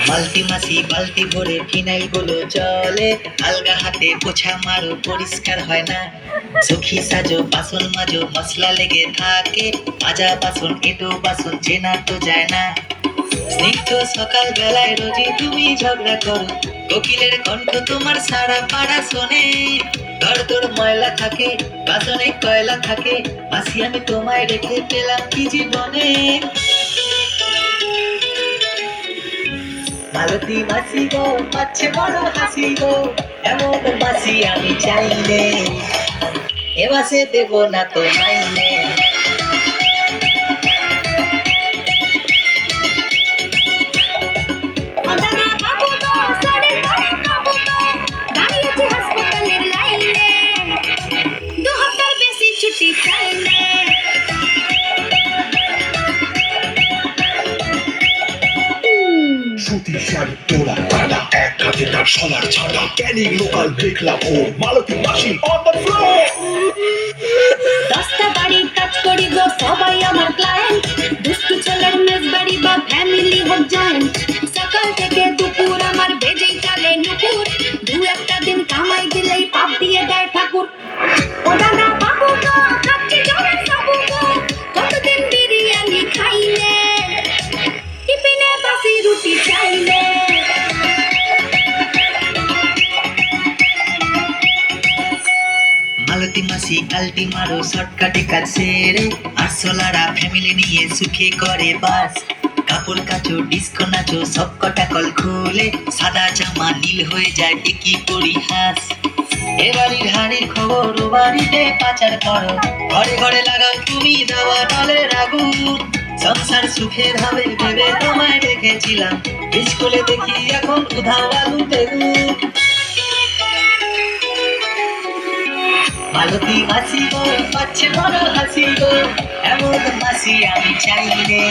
বালতি মাসি বালতি ভরে ফিনাইল গুলো চলে, আলগা হাতে পোছা মারো পরিষ্কার হয় না। সখী সাজো বাসন মাজো মশলা লেগে থাকে, মাজা বাসন এটো বাসন চেনা তো যায় না। স্নিগ্ধ সকাল বেলায় রোজই তুমি ঝগড়া করো, কোকিলের কণ্ঠ তোমার সারা পাড়া শোনে। ঘর তোর ময়লা থাকে, বাসনে কয়লা থাকে, মাসি আমি তোমায় রেখে পেলাম কি জীবনে। মালতী মাসি গো পাচ্ছে বড় হাসি গো, এমন মাসি আমি চাইলে এ মাসে দেব না তো মাইনে। সুতির শাড়ি তোলা কাটা, এক হাতে তার সলার ছাটা, ক্যানিং লোকাল দেখলাম ও মালতী মাসি অন দ্য ফ্লোর। 10টা বাড়ির কাজ করি গো সবাই আমার ক্লায়েন্ট, দুষ্টু ছেলের মেজবাড়ি বা ফ্যামিলি হোক জয়েন্ট। সকাল থেকে দুপুর আমার বেজেই চলে নুপুর, দু একটা দিন কামাই দিলেই পাপ দিয়ে দেয় ঠাকুর। ও দাদা বাবু গো খাচ্ছি জোরে সাবু গো, কতদিন বিরিয়ানি খাইলে, টিফিনে বাসি রুটি চাইলে। মালতী মাসি আলটি মারো শর্টকাটে কাজ সেরে, আরশোলারা ফ্যামিলি নিয়ে সুখে করে বাস। কাপড় কাচো ডিস্কো নাচো সব কটা কল খুলে, সাদা জামা নীল হয়ে যায় একই পরিহাস। এ বাড়ির হাড়ির খবর ও বাড়িতে পাচার করো, ঘরে ঘরে লাগাও তুমি দেওয়া নলের আগুন। সংসার সুখের হবে ভেবে তোমায় রেখেছিলাম, স্কুলে দেখি এখন উধাও আলু তেগুন। মালতী মাসি গো পাচ্ছে বড় হাসি গো, এমন মাসি আমি চাইলে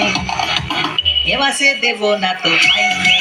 এ মাসে দেব না তো মাইনে।